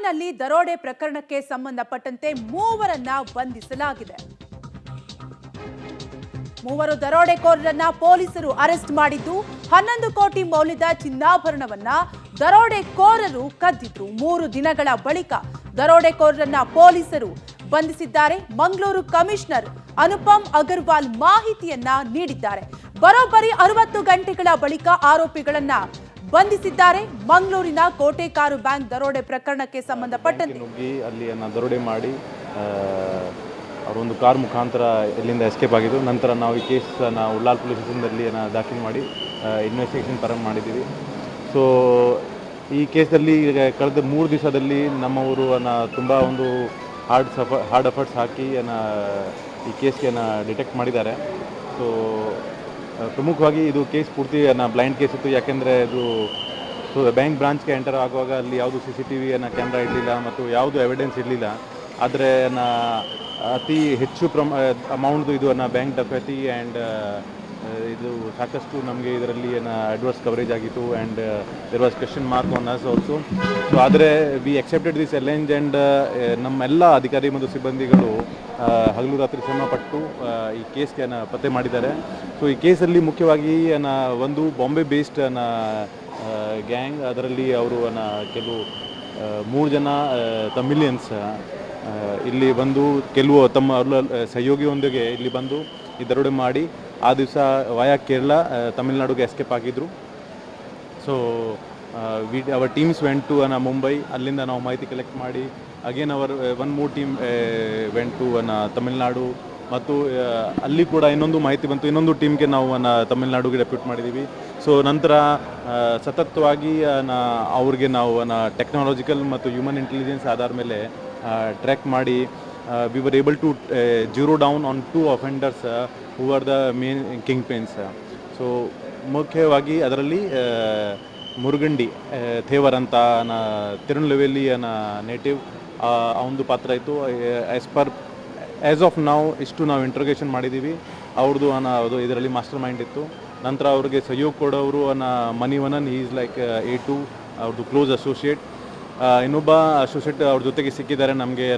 ಮಂಗಳೂರಿನಲ್ಲಿ ದರೋಡೆ ಪ್ರಕರಣಕ್ಕೆ ಸಂಬಂಧಪಟ್ಟಂತೆ ಮೂವರನ್ನ ಬಂಧಿಸಲಾಗಿದೆ. ಮೂವರು ದರೋಡೆಕೋರರನ್ನ ಪೊಲೀಸರು ಅರೆಸ್ಟ್ ಮಾಡಿದ್ದು 11 ಕೋಟಿ ಮೌಲ್ಯದ ಚಿನ್ನಾಭರಣವನ್ನ ದರೋಡೆಕೋರರು ಕದ್ದಿದ್ರು. 3 ದಿನಗಳ ಬಳಿಕ ದರೋಡೆಕೋರರನ್ನ ಪೊಲೀಸರು ಬಂಧಿಸಿದ್ದಾರೆ. ಮಂಗಳೂರು ಕಮಿಷನರ್ ಅನುಪಮ್ ಅಗರ್ವಾಲ್ ಮಾಹಿತಿಯನ್ನ ನೀಡಿದ್ದಾರೆ. ಬರೋಬ್ಬರಿ 60 ಗಂಟೆಗಳ ಬಳಿಕ ಆರೋಪಿಗಳನ್ನ ಬಂಧಿಸಿದ್ದಾರೆ. ಮಂಗಳೂರಿನ ಕೋಟೆಕಾರು ಬ್ಯಾಂಕ್ ದರೋಡೆ ಪ್ರಕರಣಕ್ಕೆ ಸಂಬಂಧಪಟ್ಟಂತೆ ಅಲ್ಲಿ ದರೋಡೆ ಮಾಡಿ ಅವರೊಂದು ಕಾರ್ ಮುಖಾಂತರ ಇಲ್ಲಿಂದ ಎಸ್ಕೇಪ್ ಆಗಿದ್ದು. ನಂತರ ನಾವು ಈ ಕೇಸನ್ನು ಉಳ್ಳಾಲ್ ಪೊಲೀಸ್ ಸ್ಟೇಷನ್ದಲ್ಲಿ ದಾಖಲು ಮಾಡಿ ಇನ್ವೆಸ್ಟಿಗೇಷನ್ ಪ್ರಾರಂಭ ಮಾಡಿದ್ದೀವಿ. ಸೊ ಈ ಕೇಸಲ್ಲಿ ಕಳೆದ 3 ದಿವಸದಲ್ಲಿ ನಮ್ಮವರು ತುಂಬ ಒಂದು ಹಾರ್ಡ್ ಎಫರ್ಟ್ಸ್ ಹಾಕಿ ಈ ಕೇಸ್ಗೆ ಡಿಟೆಕ್ಟ್ ಮಾಡಿದ್ದಾರೆ. ಸೊ ಪ್ರಮುಖವಾಗಿ ಇದು ಕೇಸ್ ಪೂರ್ತಿ ಬ್ಲೈಂಡ್ ಕೇಸ್ ಇತ್ತು. ಯಾಕೆಂದರೆ ಇದು ಬ್ಯಾಂಕ್ ಬ್ರಾಂಚ್ಗೆ ಎಂಟರ್ ಆಗುವಾಗ ಅಲ್ಲಿ ಯಾವುದು CCTV ಕ್ಯಾಮ್ರಾ ಇರಲಿಲ್ಲ ಮತ್ತು ಯಾವುದು ಎವಿಡೆನ್ಸ್ ಇರಲಿಲ್ಲ. ಆದರೆ ಅತಿ ಹೆಚ್ಚು ಅಮೌಂಟ್ದು ಇದು ಬ್ಯಾಂಕ್ ಡಕೈತಿ ಆ್ಯಂಡ್ ಇದು ಸಾಕಷ್ಟು ನಮಗೆ ಇದರಲ್ಲಿ ಅಡ್ವರ್ಸ್ ಕವರೇಜ್ ಆಗಿತ್ತು and there was question mark on us also. So ಆದರೆ we accepted this challenge and ನಮ್ಮೆಲ್ಲ ಅಧಿಕಾರಿ ಮತ್ತು ಸಿಬ್ಬಂದಿಗಳು ಹಗಲು ರಾತ್ರಿ ಶ್ರಮಪಟ್ಟು ಈ ಕೇಸ್ಗೆ ಪತ್ತೆ ಮಾಡಿದ್ದಾರೆ. ಸೊ ಈ ಕೇಸಲ್ಲಿ ಮುಖ್ಯವಾಗಿ ಒಂದು ಬಾಂಬೆ ಬೇಸ್ಡ್ ಗ್ಯಾಂಗ್, ಅದರಲ್ಲಿ ಅವರು ಕೆಲವು 3 ಜನ ತಮಿಲಿಯನ್ಸ್ ಇಲ್ಲಿ ಬಂದು ಕೆಲವು ತಮ್ಮ ಸಹಯೋಗಿಯೊಂದಿಗೆ ಇಲ್ಲಿ ಬಂದು ಈ ದರೋಡೆ ಮಾಡಿ ಆ ದಿವಸ ವಾಯಾ ಕೇರಳ ತಮಿಳುನಾಡಿಗೆ ಎಸ್ಕೇಪ್ ಆಗಿದ್ದರು. So our teams went to Mumbai. ಅಲ್ಲಿಂದ ನಾವು ಮಾಹಿತಿ ಕಲೆಕ್ಟ್ ಮಾಡಿ again one more team went to Tamil Nadu ಮತ್ತು ಅಲ್ಲಿ ಕೂಡ ಇನ್ನೊಂದು ಮಾಹಿತಿ ಬಂತು. ಇನ್ನೊಂದು ಟೀಮ್ಗೆ ನಾವು ತಮಿಳುನಾಡಿಗೆ ಡೆಪ್ಯೂಟ್ ಮಾಡಿದ್ದೀವಿ. ಸೊ ನಂತರ ಸತತವಾಗಿ ಅವ್ರಿಗೆ ನಾವು ಟೆಕ್ನಾಲಜಿಕಲ್ ಮತ್ತು ಹ್ಯೂಮನ್ ಇಂಟೆಲಿಜೆನ್ಸ್ ಆಧಾರ ಮೇಲೆ ಟ್ರ್ಯಾಕ್ ಮಾಡಿ we were able to zero down on 2 offenders who are the main kingpins. So ಮುಖ್ಯವಾಗಿ ಅದರಲ್ಲಿ ಮುರುಗಂಡಿ ಥೇವರ್ ಅಂತ ತಿರುನಲ್ವೇಲಿ ನೇಟಿವ್ ಅವನದು ಪಾತ್ರ ಇತ್ತು. ಆ್ಯಸ್ ಆಫ್ ನಾವು ಇಷ್ಟು ನಾವು ಇಂಟ್ರೋಗೇಷನ್ ಮಾಡಿದ್ದೀವಿ. ಅವ್ರದ್ದು ಅದು ಇದರಲ್ಲಿ ಮಾಸ್ಟರ್ ಮೈಂಡ್ ಇತ್ತು. ನಂತರ ಅವ್ರಿಗೆ ಸಹಯೋಗ ಕೊಡೋರು ಮನಿವನನ್ ಈಸ್ ಲೈಕ್ A2 ಅವ್ರದ್ದು ಕ್ಲೋಸ್ ಅಸೋಸಿಯೇಟ್. ಇನ್ನೊಬ್ಬ ಅಸೋಸಿಯೇಟ್ ಅವ್ರ ಜೊತೆಗೆ ಸಿಕ್ಕಿದ್ದಾರೆ ನಮಗೆ